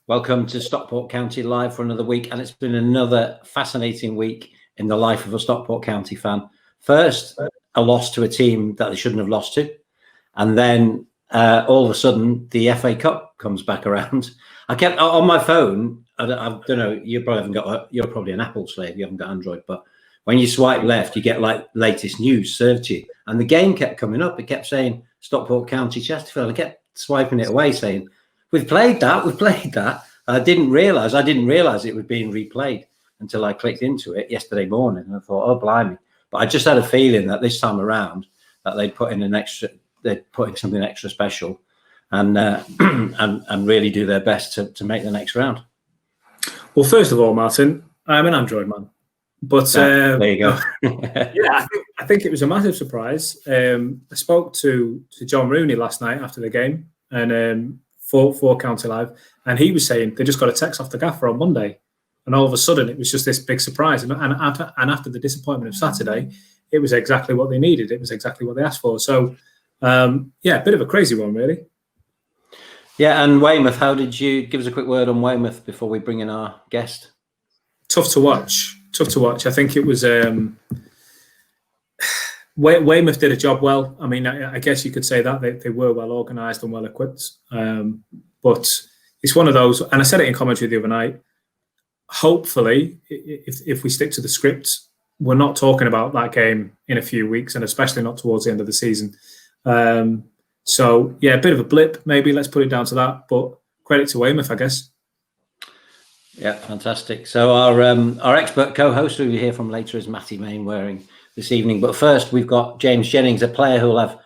Welcome to Stockport County Live for another week, and it's been another fascinating week in the life of a Stockport County fan. First, a loss to a team that they shouldn't have lost to, and then all of a sudden the FA Cup comes back around. I kept on my phone. I don't know. You probably haven't got. You're probably an Apple slave. You haven't got Android, but when you swipe left, you get like latest news served to you, and the game kept coming up. It kept saying Stockport County Chesterfield. I kept swiping it away, saying, We've played that. I didn't realize it was being replayed until I clicked into it yesterday morning. And I thought, oh, blimey. But I just had a feeling that this time around that they'd put in something extra special and really do their best to make the next round. Well, first of all, Martin, I'm an Android man. But there you go. Yeah, I think it was a massive surprise. I spoke to John Rooney last night after the game, and for County Live, and he was saying they just got a text off the gaffer on Monday, and all of a sudden it was just this big surprise. And after the disappointment of Saturday, it was exactly what they needed. It was exactly what they asked for. So, a bit of a crazy one, really. Yeah, and Weymouth, how did you give us a quick word on Weymouth before we bring in our guest? Tough to watch. I think it was. Weymouth did a job well. I mean, I guess you could say that they were well organised and well equipped. But it's one of those, and I said it in commentary the other night. Hopefully, if we stick to the script, we're not talking about that game in a few weeks, and especially not towards the end of the season. So yeah, a bit of a blip, maybe. Let's put it down to that. But credit to Weymouth, I guess. Yeah, fantastic. So our expert co-host who we hear from later is Matty Mainwaring this evening. But first, we've got James Jennings, a player who will have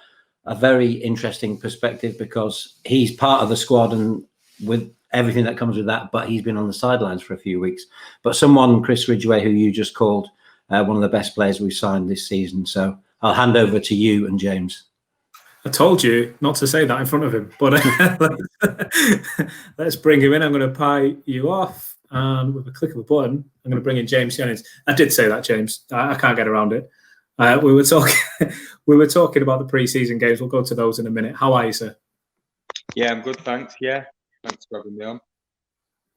a very interesting perspective because he's part of the squad and with everything that comes with that, but he's been on the sidelines for a few weeks. But someone, Chris Ridgway, who you just called one of the best players we've signed this season. So I'll hand over to you and James. I told you not to say that in front of him, but let's bring him in. I'm going to pie you off, and with a click of a button, I'm going to bring in James Jennings. I did say that, James. I can't get around it. We were talking about the pre-season games. We'll go to those in a minute. How are you, sir? Yeah, I'm good, thanks. Yeah, thanks for having me on.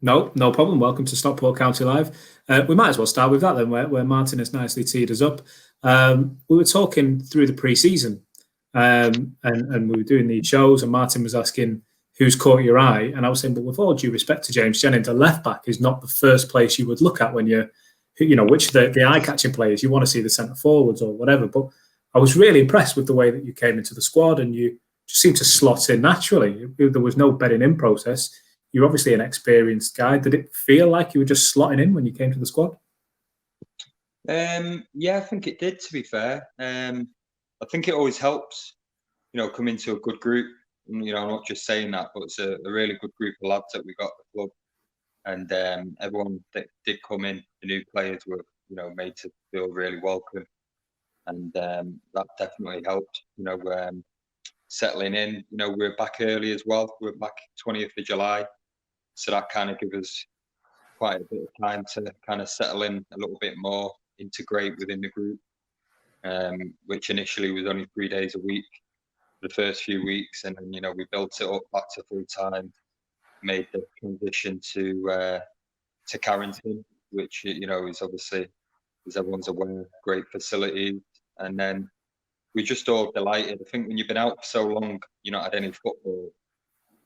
No problem. Welcome to Stockport County Live. We might as well start with that then, where Martin has nicely teed us up. We were talking through the pre-season, and we were doing these shows, and Martin was asking who's caught your eye, and I was saying, but with all due respect to James Jennings, a left back is not the first place you would look at when you're, which the eye-catching players you want to see the centre forwards or whatever. But I was really impressed with the way that you came into the squad, and you just seemed to slot in naturally. There was no bedding in process. You're obviously an experienced guy. Did it feel like you were just slotting in when you came to the squad? Yeah, I think it did, to be fair. I think it always helps, come into a good group. I'm not just saying that, but it's a really good group of lads that we got at the club. And everyone that did come in, the new players were, made to feel really welcome. And that definitely helped, settling in. We were back early as well. We were back 20th of July. So that kind of gave us quite a bit of time to kind of settle in a little bit more, integrate within the group, which initially was only 3 days a week for the first few weeks. And then, we built it up back to full time, made the transition to Carrington, which, is obviously, as everyone's aware, great facilities. And then we're just all delighted. I think when you've been out for so long, you're not had any football,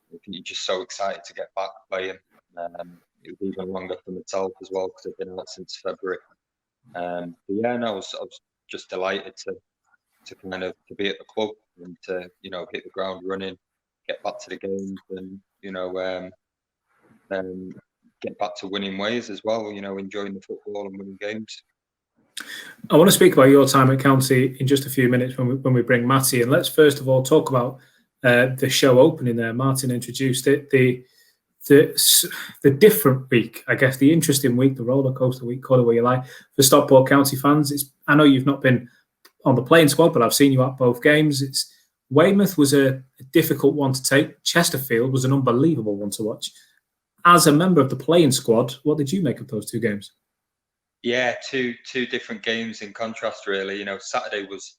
I think you're just so excited to get back playing. It was even longer for myself as well because I've been out since February. But yeah, I was just delighted to kind of to be at the club and to hit the ground running, get back to the games, and get back to winning ways as well. Enjoying the football and winning games. I want to speak about your time at County in just a few minutes when we bring Matty in. Let's first of all talk about the show opening there. Martin introduced it. The different week, I guess, the interesting week, the roller coaster week, call it what you like, for Stockport County fans. I know you've not been on the playing squad, but I've seen you at both games. Weymouth was a difficult one to take. Chesterfield was an unbelievable one to watch. As a member of the playing squad, what did you make of those two games? Yeah, two different games in contrast, really. Saturday was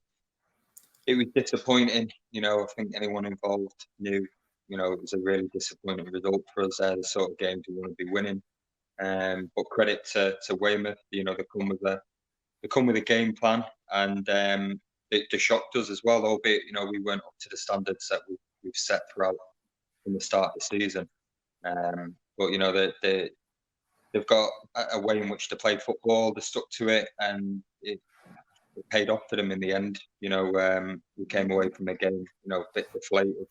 disappointing. I think anyone involved knew it was a really disappointing result for us. The sort of games we want to be winning. But credit to Weymouth, they come with a game plan, and they shocked us as well. Albeit, we weren't up to the standards that we've set throughout from the start of the season. But they've got a way in which to play football. They stuck to it, and it paid off for them in the end. We came away from the game, a bit deflated.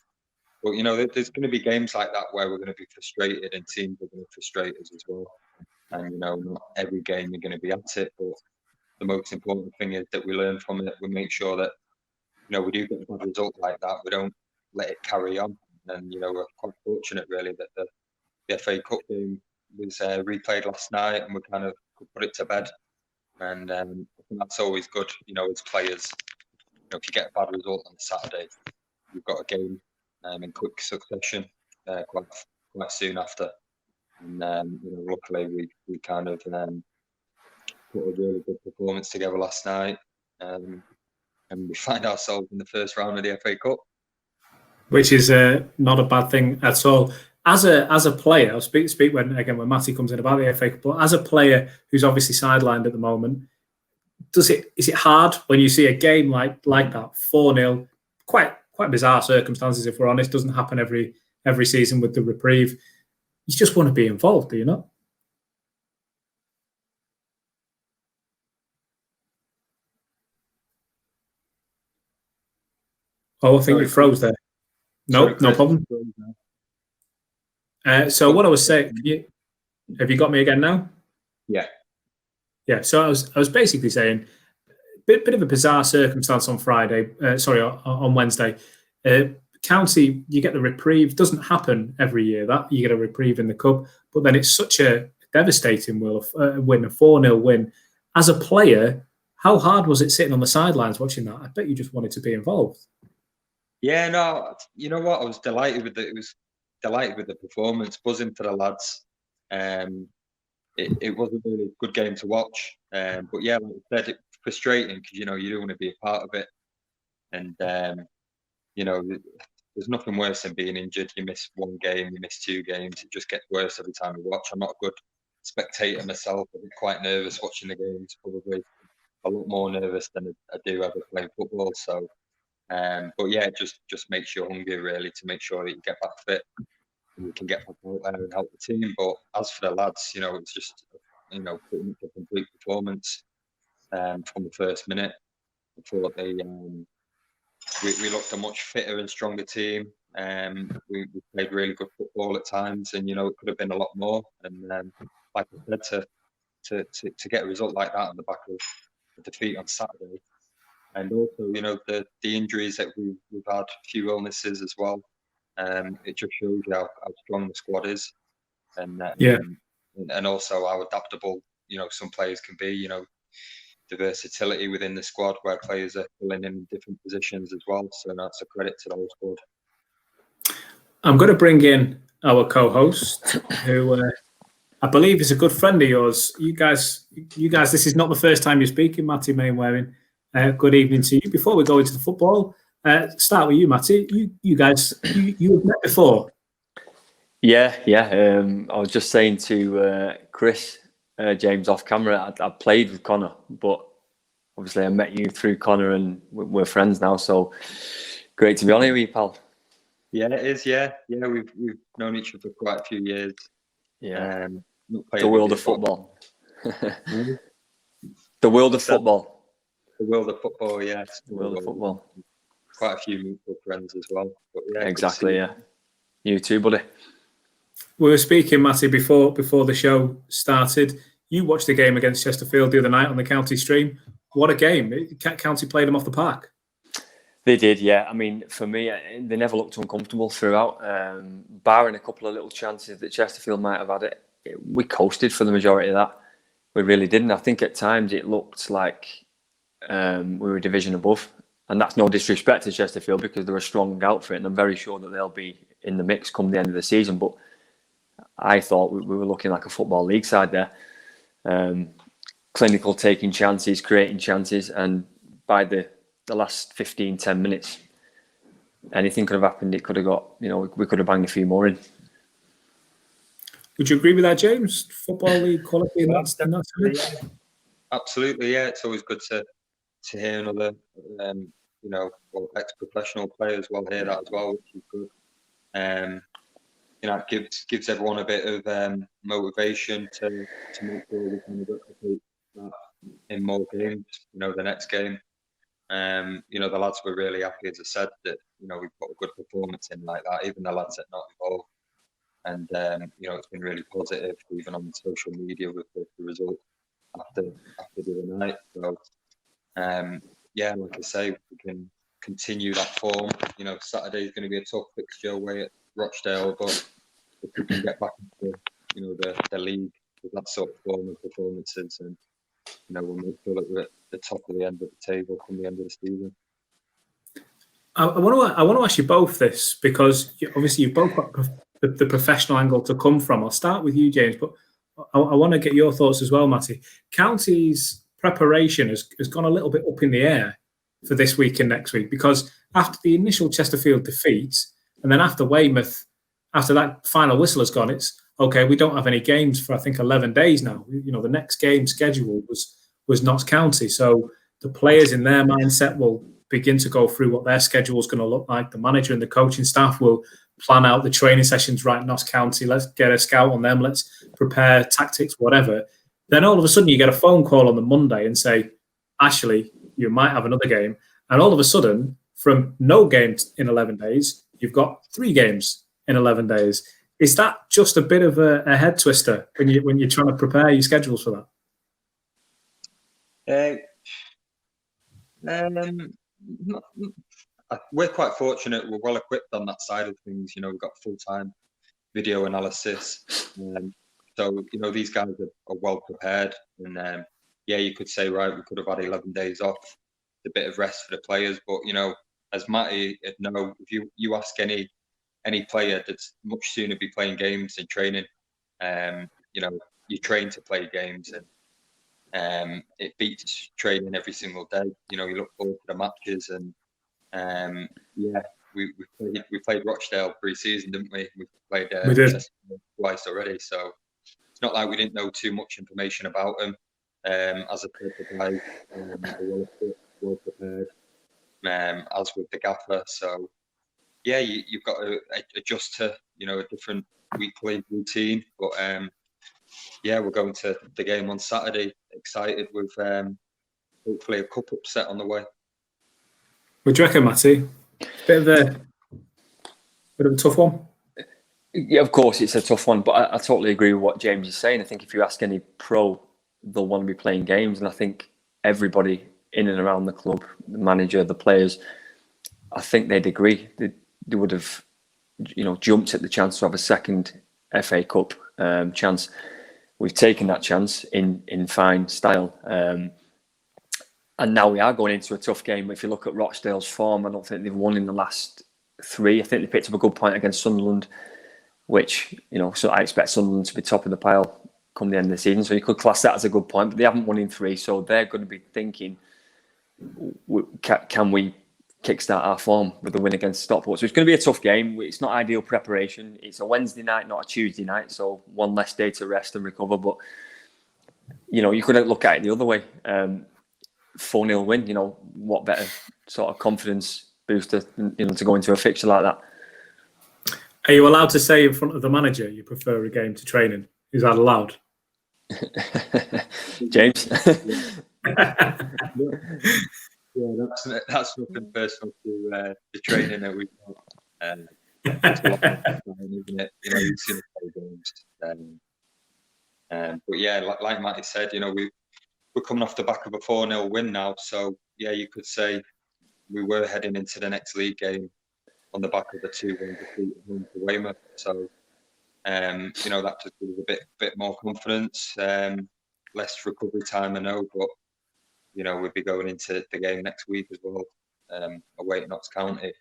But there's going to be games like that where we're going to be frustrated, and teams are going to frustrate us as well. And not every game you're going to be at it, but the most important thing is that we learn from it. We make sure that we do get a good result like that. We don't let it carry on. And we're quite fortunate really that the FA Cup game was replayed last night, and we kind of could put it to bed. And I think that's always good, as players. If you get a bad result on Saturday, you've got a game in quick succession quite soon after. And luckily we kind of put a really good performance together last night, and we find ourselves in the first round of the FA Cup, which is not a bad thing at all. As a player, I'll speak when Matty comes in about the FA Cup. But as a player who's obviously sidelined at the moment, is it hard when you see a game like that 4-0? Quite bizarre circumstances, if we're honest. Doesn't happen every season with the reprieve. You just want to be involved, do you not? Oh, I think you froze there. No problem. So what I was saying, have you got me again now? Yeah. Yeah. So I was basically saying, bit of a bizarre circumstance on on Wednesday. County, you get the reprieve. Doesn't happen every year that you get a reprieve in the cup, but then it's such a devastating win, a 4-0 win. As a player, how hard was it sitting on the sidelines watching that? I bet you just wanted to be involved. Yeah, no, you know what? I was delighted with it. It was delighted with the performance, buzzing for the lads. It was a really good game to watch. But yeah, like I said, it's frustrating because you don't want to be a part of it. And there's nothing worse than being injured. You miss one game, you miss 2 games. It just gets worse every time you watch. I'm not a good spectator myself. I get quite nervous watching the games. Probably a lot more nervous than I do ever playing football. So. But yeah, it just makes you hungry really to make sure that you get back fit and you can get back out there and help the team. But as for the lads, it's just pretty much a complete performance from the first minute. I thought we looked a much fitter and stronger team. We played really good football at times, and it could have been a lot more. And like I said, to get a result like that on the back of a defeat on Saturday. And also, the injuries that we've had, a few illnesses as well. It just shows you how strong the squad is, and and also how adaptable some players can be. The versatility within the squad where players are filling in different positions as well. So that's a credit to the whole squad. I'm going to bring in our co-host, who I believe is a good friend of yours. You guys, this is not the first time you're speaking, Matty Mainwaring. Good evening to you. Before we go into the football, start with you, Matty. You guys, you have met before. Yeah. I was just saying to Chris, James off camera, I played with Connor, but obviously I met you through Connor, and we're friends now. So great to be on here with you, pal. Yeah, it is. Yeah. We've known each other for quite a few years. Yeah. The world of football. The world of football. The world of football, yes. The world of football. Quite a few mutual friends as well. But yeah, exactly, yeah. You too, buddy. We were speaking, Matty, before the show started. You watched the game against Chesterfield the other night on the County stream. What a game. County played them off the park. They did, yeah. I mean, for me, they never looked uncomfortable throughout. Barring a couple of little chances that Chesterfield might have had, we coasted for the majority of that. We really didn't. I think at times it looked like we were a division above, and that's no disrespect to Chesterfield because they're a strong outfit, and I'm very sure that they'll be in the mix come the end of the season. But I thought we were looking like a football league side there, clinical, taking chances, creating chances, and by the last 15-10 minutes, anything could have happened. It could have got, we could have banged a few more in. Would you agree with that, James? Football league quality in that sense? Absolutely, yeah. It's always good to hear another, ex-professional player as well hear that as well, which is good. It gives everyone a bit of motivation to make sure we can replicate that in more games. The next game. The lads were really happy, as I said, that we put a good performance in like that. Even the lads that are not involved. And it's been really positive, even on social media with the result after the other night. So like I say, we can continue that form. Saturday is going to be a tough fixture away at Rochdale, but if we can get back into the league with that sort of form and performances, and we'll make sure that we're at the top of the end of the table from the end of the season. I want to ask you both this, because obviously you've both got the professional angle to come from. I'll start with you, James, but I want to get your thoughts as well, Matty. County's preparation has gone a little bit up in the air for this week and next week, because after the initial Chesterfield defeat, and then after Weymouth, after that final whistle has gone, it's okay, we don't have any games for, I think, 11 days now. The next game scheduled was Notts County. So the players in their mindset will begin to go through what their schedule is going to look like. The manager and the coaching staff will plan out the training sessions, right, Notts County, let's get a scout on them, let's prepare tactics, whatever. Then all of a sudden you get a phone call on the Monday and say, actually, you might have another game. And all of a sudden, from no games in 11 days, you've got 3 games in 11 days. Is that just a bit of a head twister when you're trying to prepare your schedules for that? We're quite fortunate. We're well equipped on that side of things. We've got full-time video analysis. So, these guys are well prepared. And, you could say, right, we could have had 11 days off, a bit of rest for the players. But, as Matty would know, if you ask any player that's much sooner be playing games and training, you train to play games, and it beats training every single day. You look forward to the matches, and we played Rochdale pre-season, didn't we? We played we did. Twice already, so it's not like we didn't know too much information about them. As a perfect guy, well prepared, as with the gaffer. So you've got to adjust to a different weekly routine. But we're going to the game on Saturday. Excited with hopefully a cup upset on the way. What do you reckon, Matty? Bit of a tough one. Yeah, of course, it's a tough one, but I totally agree with what James is saying. I think if you ask any pro, they'll want to be playing games, and I think everybody in and around the club, the manager, the players, I think they'd agree. They would have, jumped at the chance to have a second FA Cup chance. We've taken that chance in fine style. And now we are going into a tough game. If you look at Rochdale's form, I don't think they've won in the last 3. I think they picked up a good point against Sunderland, which, so I expect Sunderland to be top of the pile come the end of the season. So you could class that as a good point, but they haven't won in 3. So they're going to be thinking, can we kickstart our form with a win against Stockport? So it's going to be a tough game. It's not ideal preparation. It's a Wednesday night, not a Tuesday night. So one less day to rest and recover. But, you could look at it the other way. 4-0 win, what better sort of confidence booster, to go into a fixture like that. Are you allowed to say in front of the manager you prefer a game to training? Is that allowed? James? That's nothing personal to the training that we've got. It's a lot of time, isn't it? You've seen the play games. But like Matty said, we're coming off the back of a 4-0 win now. So, you could say we were heading into the next league game on the back of the 2-1 defeat at home to Weymouth. So, that just gives a bit more confidence, less recovery time, I know. But, we'll be going into the game next week as well, away at Notts County.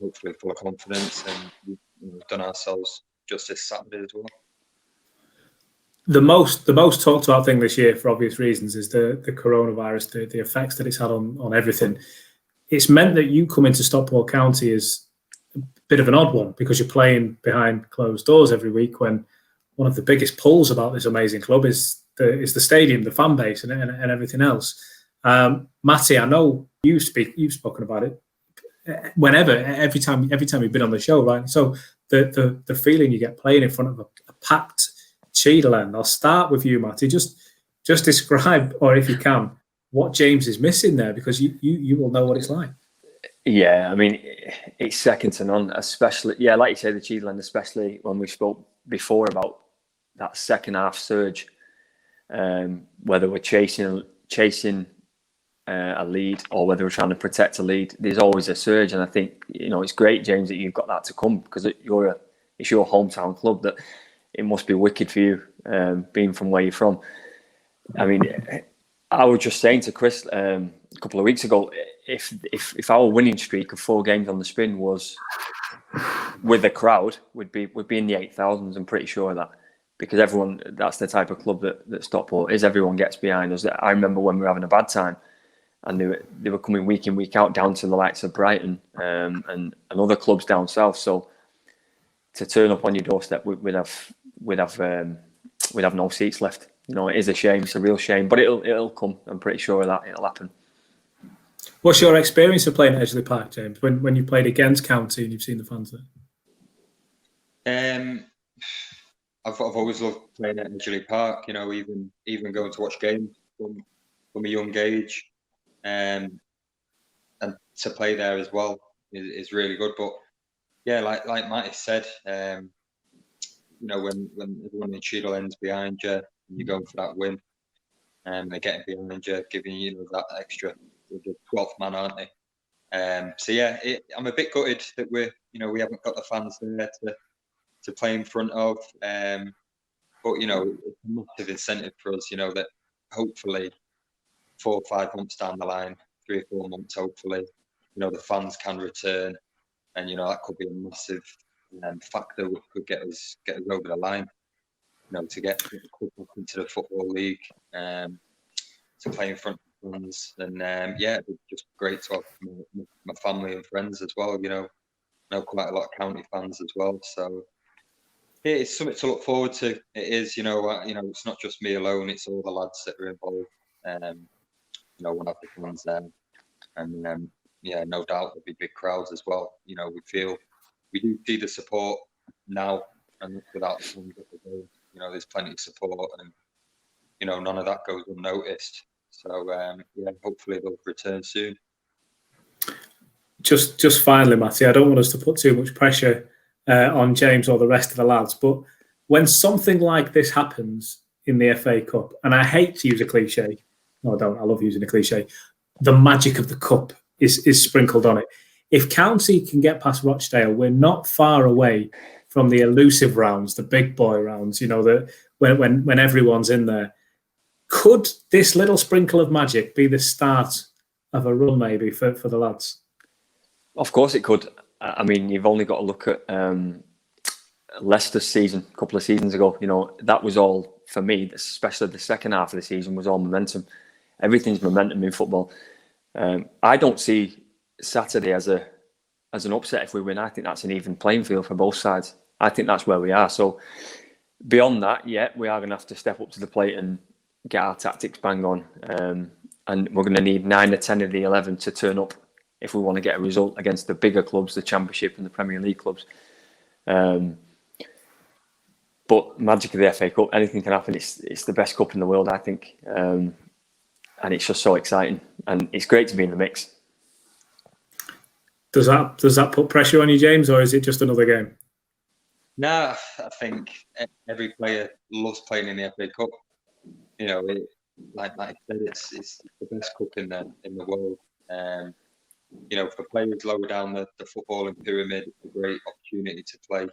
Hopefully full of confidence, and we've done ourselves justice Saturday as well. The most talked about thing this year, for obvious reasons, is the coronavirus, the effects that it's had on everything. it's meant that you come into Stockport County as a bit of an odd one because you're playing behind closed doors every week when one of the biggest pulls about this amazing club is the stadium, the fan base, and everything else. Matty, I know you've spoken about it every time you've been on the show, right? So the feeling you get playing in front of a packed Cheadle end. I'll start with you, Matty. Just describe, or if you can, what James is missing there, because you will know what it's like. Yeah, I mean, it's second to none, especially, like you say, the Cheadle end, especially when we spoke before about that second half surge, whether we're chasing a lead or whether we're trying to protect a lead, there's always a surge. And I think, it's great, James, that you've got that to come, because it's your hometown club, that it must be wicked for you, being from where you're from. I mean, I was just saying to Chris a couple of weeks ago, if our winning streak of 4 games on the spin was with a crowd, we'd be in the 8,000s. I'm pretty sure of that, because that's the type of club that Stockport is. Everyone gets behind us. I remember when we were having a bad time, and they were coming week in, week out, down to the likes of Brighton and other clubs down south. So to turn up on your doorstep, we'd have no seats left. It is a shame. It's a real shame, but it'll come. I'm pretty sure of that. It'll happen. What's your experience of playing at Edgeley Park, James? When you played against County and you've seen the fans there? I've always loved playing at Edgeley Park. Even going to watch games from a young age, and to play there as well is really good. But yeah, like Matty said, when everyone in Cheadle ends behind you, and you're going for that win, and they're getting behind you, giving you that extra, the 12th man, aren't they? So yeah, I'm a bit gutted that we haven't got the fans there to play in front of. But it's a massive incentive for us. That hopefully 4 or 5 months down the line, 3 or 4 months, hopefully, the fans can return, and that could be a massive factor which could get us over the line. To get the club into the Football League, to play in front of fans, and it'd be just great to have my family and friends as well. I know quite a lot of County fans as well, so it's something to look forward to. It is, it's not just me alone; it's all the lads that are involved. We'll have the fans there, and no doubt there'll be big crowds as well. We do see the support now, and without the fans at the goal, there's plenty of support, and none of that goes unnoticed. So hopefully they'll return soon. Just finally, Matty, I don't want us to put too much pressure on James or the rest of the lads, but when something like this happens in the FA Cup, and I hate to use a cliche, no, I don't, I love using a cliche, the magic of the cup is sprinkled on it. If County can get past Rochdale, we're not far away from the elusive rounds, the big boy rounds, when everyone's in there. Could this little sprinkle of magic be the start of a run maybe for the lads? Of course it could. I mean, you've only got to look at Leicester's season a couple of seasons ago. That was all, for me, especially the second half of the season, was all momentum. Everything's momentum in football. I don't see Saturday as an upset if we win. I think that's an even playing field for both sides. I think that's where we are. So beyond that, we are going to have to step up to the plate and get our tactics bang on. And we're going to need 9 or 10 of the 11 to turn up if we want to get a result against the bigger clubs, the Championship and the Premier League clubs. But magic of the FA Cup, anything can happen. It's the best cup in the world, I think. And it's just so exciting. And it's great to be in the mix. Does that put pressure on you, James, or is it just another game? No, I think every player loves playing in the FA Cup. Like I said, it's the best cup in the world. For players lower down the footballing pyramid, it's a great opportunity to play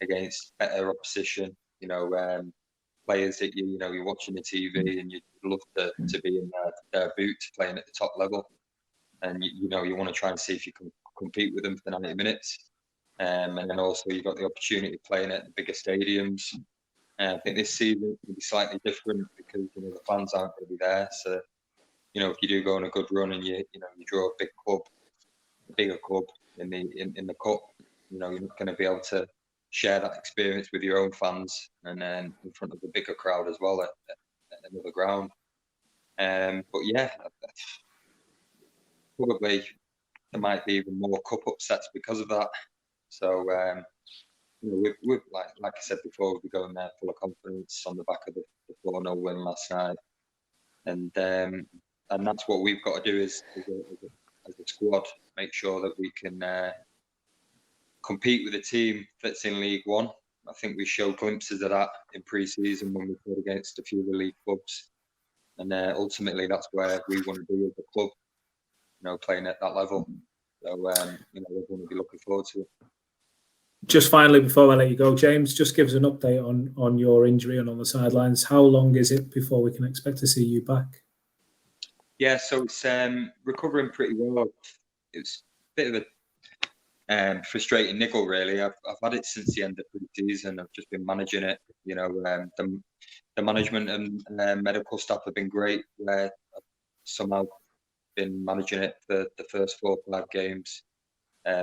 against better opposition. Players that you're watching the TV and you'd love to be in their boots playing at the top level, and you want to try and see if you can compete with them for the 90 minutes. And then also you've got the opportunity of playing at the bigger stadiums. I think this season will be slightly different because the fans aren't going to be there. So if you do go on a good run and you draw a big club, bigger club in the cup. You know, you're not going to be able to share that experience with your own fans and then in front of a bigger crowd as well at another ground. But yeah, probably there might be even more cup upsets because of that. So you know, we've like I said before, we'll be going there full of confidence on the back of the 4-0 win last night, and that's what we've got to do as a squad, make sure that we can compete with a team that's in League One. I think we showed glimpses of that in pre-season when we played against a few of the league clubs, and ultimately that's where we want to be as a club. You know, playing at that level. So you know, we're going to be looking forward to it. Just finally, before I let you go, James, just give us an update on your injury and on the sidelines. How long is it before we can expect to see you back? Yeah, so it's recovering pretty well. It's a bit of a frustrating niggle, really. I've had it since the end of pre-season. I've just been managing it. You know, the management and medical staff have been great. Where I've somehow been managing it for the first 4 or 5 games.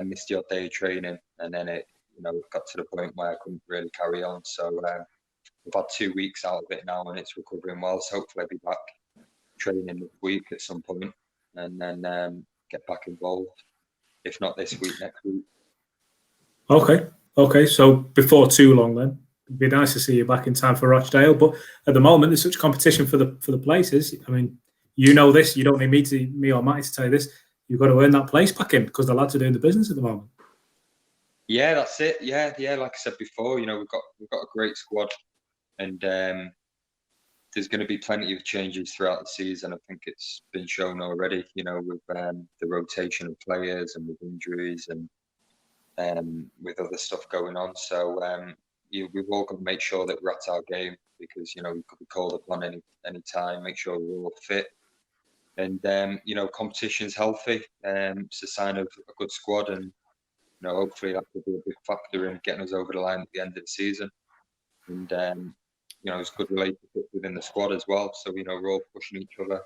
Missed the odd day of training, and then it got to the point where I couldn't really carry on. So we've had 2 weeks out of it now, and it's recovering well. So hopefully I'll be back training this week at some point, and then get back involved. If not this week, next week. Okay. So before too long, then it'd be nice to see you back in time for Rochdale. But at the moment, there's such competition for the places. I mean, you know this. You don't need me or Matty to tell you this. You've got to earn that place back in because the lads are doing the business at the moment. Yeah, that's it. Yeah. Like I said before, you know, we've got a great squad, and there's going to be plenty of changes throughout the season. I think it's been shown already. You know, with the rotation of players and with injuries and with other stuff going on. So we've all got to make sure that we're at our game because you know we could be called upon any time. Make sure we're all fit. And you know, competition's healthy. It's a sign of a good squad, and you know, hopefully that could be a big factor in getting us over the line at the end of the season. And you know, it's good relationship within the squad as well. So you know, we're all pushing each other,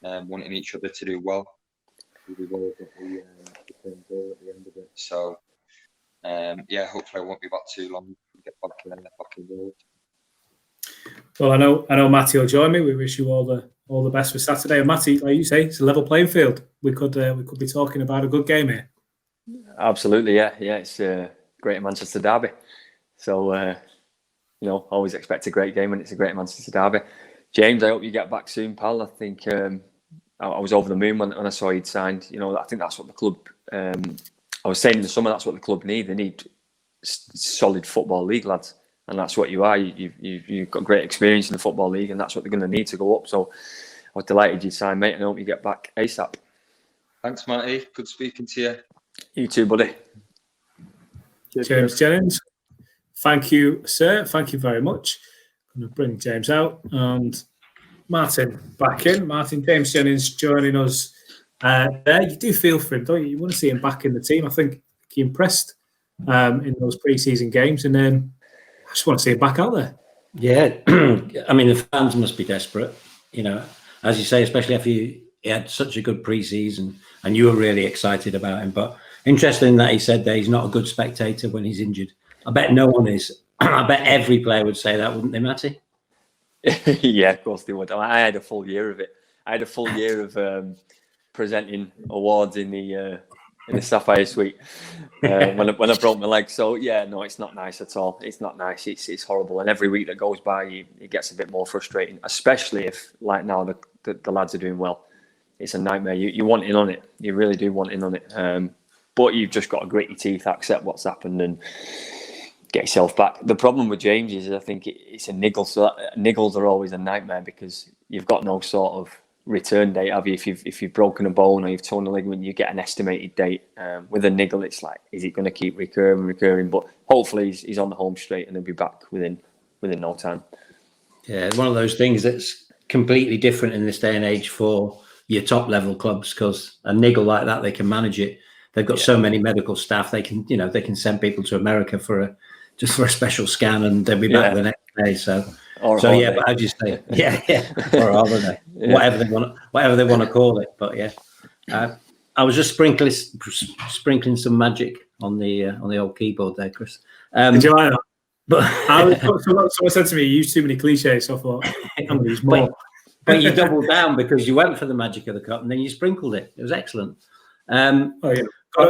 wanting each other to do well. We've all got the same goal at the end of it. So yeah, hopefully I won't be back too long to get back involved. Well, I know Matty will join me. We wish you all the best for Saturday. And Matty, like you say, it's a level playing field. We could be talking about a good game here. Absolutely, yeah. It's a great Manchester derby. So you know, always expect a great game when it's a great Manchester derby. James, I hope you get back soon, pal. I think I was over the moon when I saw you'd signed. You know, I think that's what the club. I was saying in the summer that's what the club need. They need solid football league lads. And that's what you are. You've got great experience in the Football League, and that's what they're going to need to go up. So I was delighted you signed, mate, and I hope you get back ASAP. Thanks, Matty. Good speaking to you. You too, buddy. James Jennings. Thank you, sir. Thank you very much. I'm going to bring James out and Martin back in. James Jennings joining us there. You do feel for him, don't you? You want to see him back in the team. I think he impressed in those pre-season games, and then I just want to see him back out there. Yeah, I mean, the fans must be desperate, you know, as you say, especially after he had such a good pre-season and you were really excited about him. But interesting that he said that he's not a good spectator when he's injured. I bet no one is. I bet every player would say that, wouldn't they, Matty? Yeah, of course they would. I had a full year of it. I had a full year of presenting awards in the Sapphire Suite when I broke my leg. So yeah, no, it's not nice at all. It's not nice. It's horrible. And every week that goes by, it gets a bit more frustrating, especially if, like now, the lads are doing well. It's a nightmare. You want in on it. You really do want in on it. But you've just got to grit your teeth, accept what's happened, and get yourself back. The problem with James is I think it's a niggle. So niggles are always a nightmare because you've got no sort of return date, have you? If you've broken a bone or you've torn a ligament, you get an estimated date. With a niggle, it's like, is it going to keep recurring? But hopefully he's on the home straight and he'll be back within no time. Yeah, one of those things that's completely different in this day and age for your top level clubs, because a niggle like that, they can manage it. They've got so many medical staff. They can send people to America for a special scan, and they'll be back the next day. So yeah, but how do you say it? Yeah, or a holiday, whatever they want to call it. But yeah, I was just sprinkling some magic on the old keyboard there, Chris. Did you like that? But Someone said to me, you use too many cliches, so I thought, I'm going to use more. But you doubled down because you went for the magic of the cup and then you sprinkled it. It was excellent. Oh, yeah.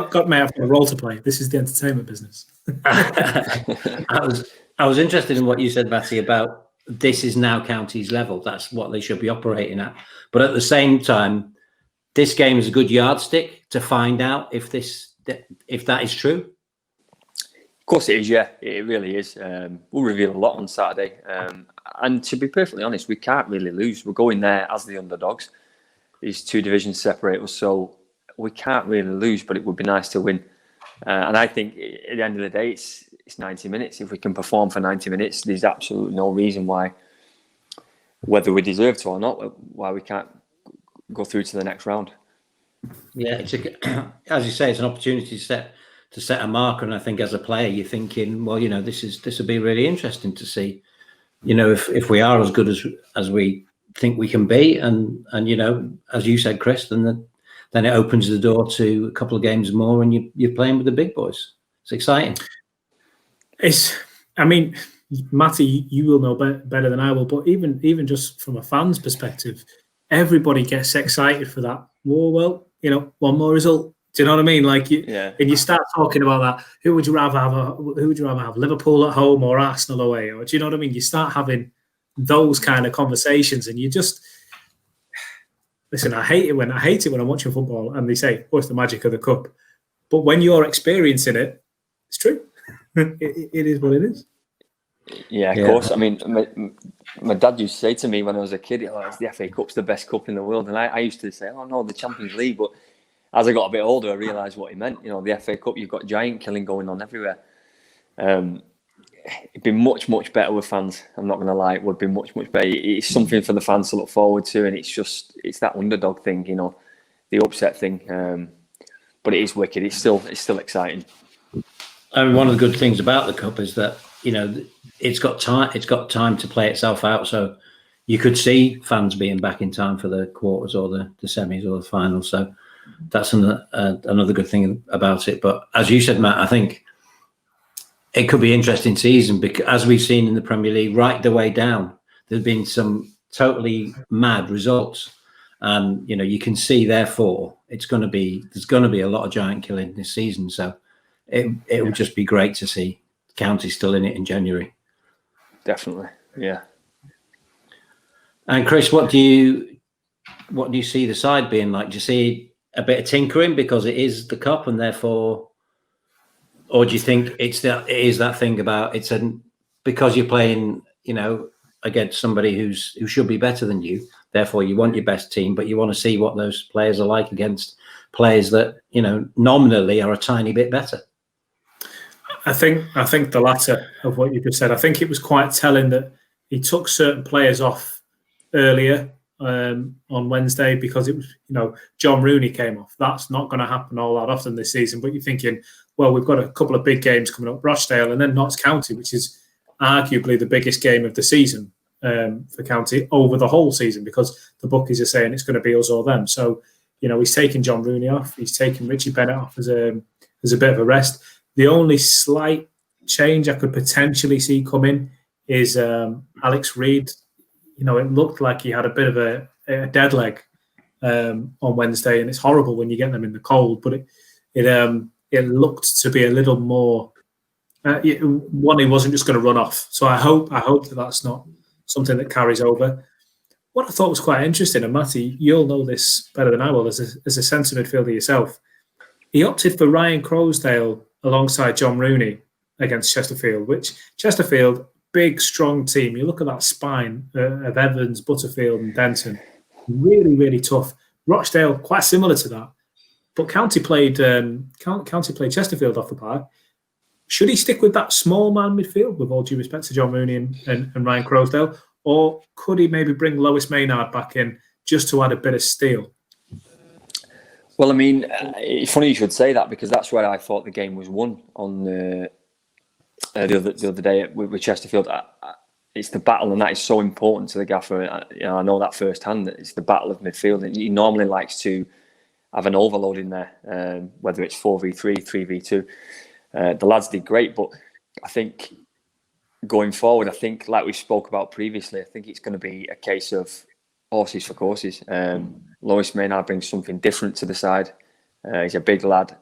Got me out for a role to play. This is the entertainment business. I was interested in what you said, Matty, about this is now counties level. That's what they should be operating at. But at the same time, this game is a good yardstick to find out if that is true. Of course it is, yeah. It really is. We'll reveal a lot on Saturday. And to be perfectly honest, we can't really lose. We're going there as the underdogs. These two divisions separate us, so we can't really lose, but it would be nice to win. And I think at the end of the day, it's 90 minutes. If we can perform for 90 minutes, there's absolutely no reason why, whether we deserve to or not, why we can't go through to the next round. Yeah, as you say, it's an opportunity to set a marker. And I think as a player, you're thinking, well, this will be really interesting to see, if we are as good as we think we can be. And as you said, Chris, then it opens the door to a couple of games more and you're playing with the big boys. It's exciting. Matty, you will know better than I will, but even just from a fan's perspective, everybody gets excited for that. Well, one more result. Do you know what I mean? And you start talking about that. Who would you rather have? Liverpool at home or Arsenal away? Or do you know what I mean? You start having those kind of conversations, and you just listen. I hate it when I'm watching football and they say, "What's the magic of the cup?" But when you're experiencing it, it's true. It is what it is. Yeah, of course. I mean, my dad used to say to me when I was a kid, it's the FA Cup's the best cup in the world. And I used to say, oh, no, the Champions League. But as I got a bit older, I realised what he meant. The FA Cup, you've got giant killing going on everywhere. It'd be much, much better with fans. I'm not going to lie. It would be much, much better. It's something for the fans to look forward to. And it's that underdog thing, the upset thing. But it is wicked. It's still exciting. I mean, one of the good things about the cup is that, it's got time to play itself out. So you could see fans being back in time for the quarters or the semis or the finals. So that's another good thing about it. But as you said, Matt, I think it could be an interesting season because as we've seen in the Premier League right the way down, there's been some totally mad results. And, you can see, therefore, there's going to be a lot of giant killing this season. So it would just be great to see County still in it in January. Definitely, yeah. And Chris, what do you see the side being like? Do you see a bit of tinkering because it is the cup, and therefore, or do you think it is that thing about because you're playing, against somebody who should be better than you, therefore you want your best team, but you want to see what those players are like against players that nominally are a tiny bit better. I think the latter of what you just said. I think it was quite telling that he took certain players off earlier on Wednesday because it was, John Rooney came off. That's not going to happen all that often this season. But you're thinking, well, we've got a couple of big games coming up, Rochdale and then Notts County, which is arguably the biggest game of the season for County over the whole season because the bookies are saying it's going to be us or them. So, he's taken John Rooney off. He's taken Richie Bennett off as a bit of a rest. The only slight change I could potentially see coming is Alex Reid. It looked like he had a bit of a dead leg on Wednesday, and it's horrible when you get them in the cold. But it looked to be a little more. He wasn't just going to run off. So I hope that that's not something that carries over. What I thought was quite interesting, and Matty, you'll know this better than I will as a centre midfielder yourself. He opted for Ryan Crosdale alongside John Rooney against Chesterfield, which Chesterfield, big, strong team. You look at that spine of Evans, Butterfield and Denton. Really, really tough. Rochdale, quite similar to that. But County played Chesterfield off the park. Should he stick with that small man midfield, with all due respect to John Rooney and Ryan Crosdale? Or could he maybe bring Lois Maynard back in just to add a bit of steel? Well, I mean, it's funny you should say that because that's where I thought the game was won on the other day with Chesterfield. It's the battle, and that is so important to the gaffer. I know that firsthand. That it's the battle of midfield. And he normally likes to have an overload in there, whether it's 4v3, 3v2. The lads did great, but I think going forward, I think like we spoke about previously, I think it's going to be a case of horses for courses. Lewis Maynard brings something different to the side. He's a big lad.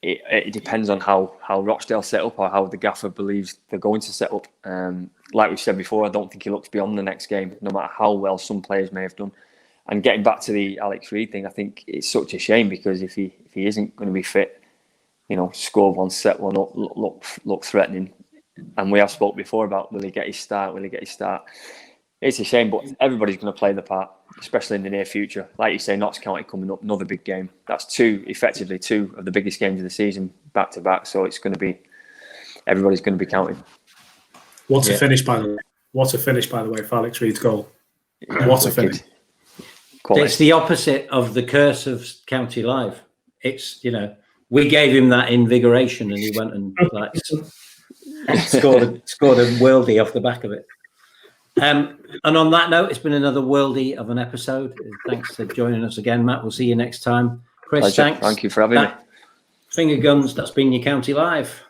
It depends on how Rochdale set up or how the gaffer believes they're going to set up. Like we said before, I don't think he looks beyond the next game, no matter how well some players may have done. And getting back to the Alex Reid thing, I think it's such a shame because if he isn't going to be fit, score one, set one up, look threatening. And we have spoke before about will he get his start? It's a shame, but everybody's going to play the part, especially in the near future. Like you say, Notts County coming up, another big game. That's effectively two of the biggest games of the season, back to back. So it's going to be, everybody's going to be counting. What a finish, by the way. What a finish, by the way, for Alex Reid's goal. What a finish. Quality. It's the opposite of the curse of County Live. It's, we gave him that invigoration and he went and scored a worldie off the back of it. And on that note, it's been another worldie of an episode. Thanks for joining us again, Matt. We'll see you next time. Chris, Pleasure. thanks. Thank you for having me. Finger guns, that's been your County Live.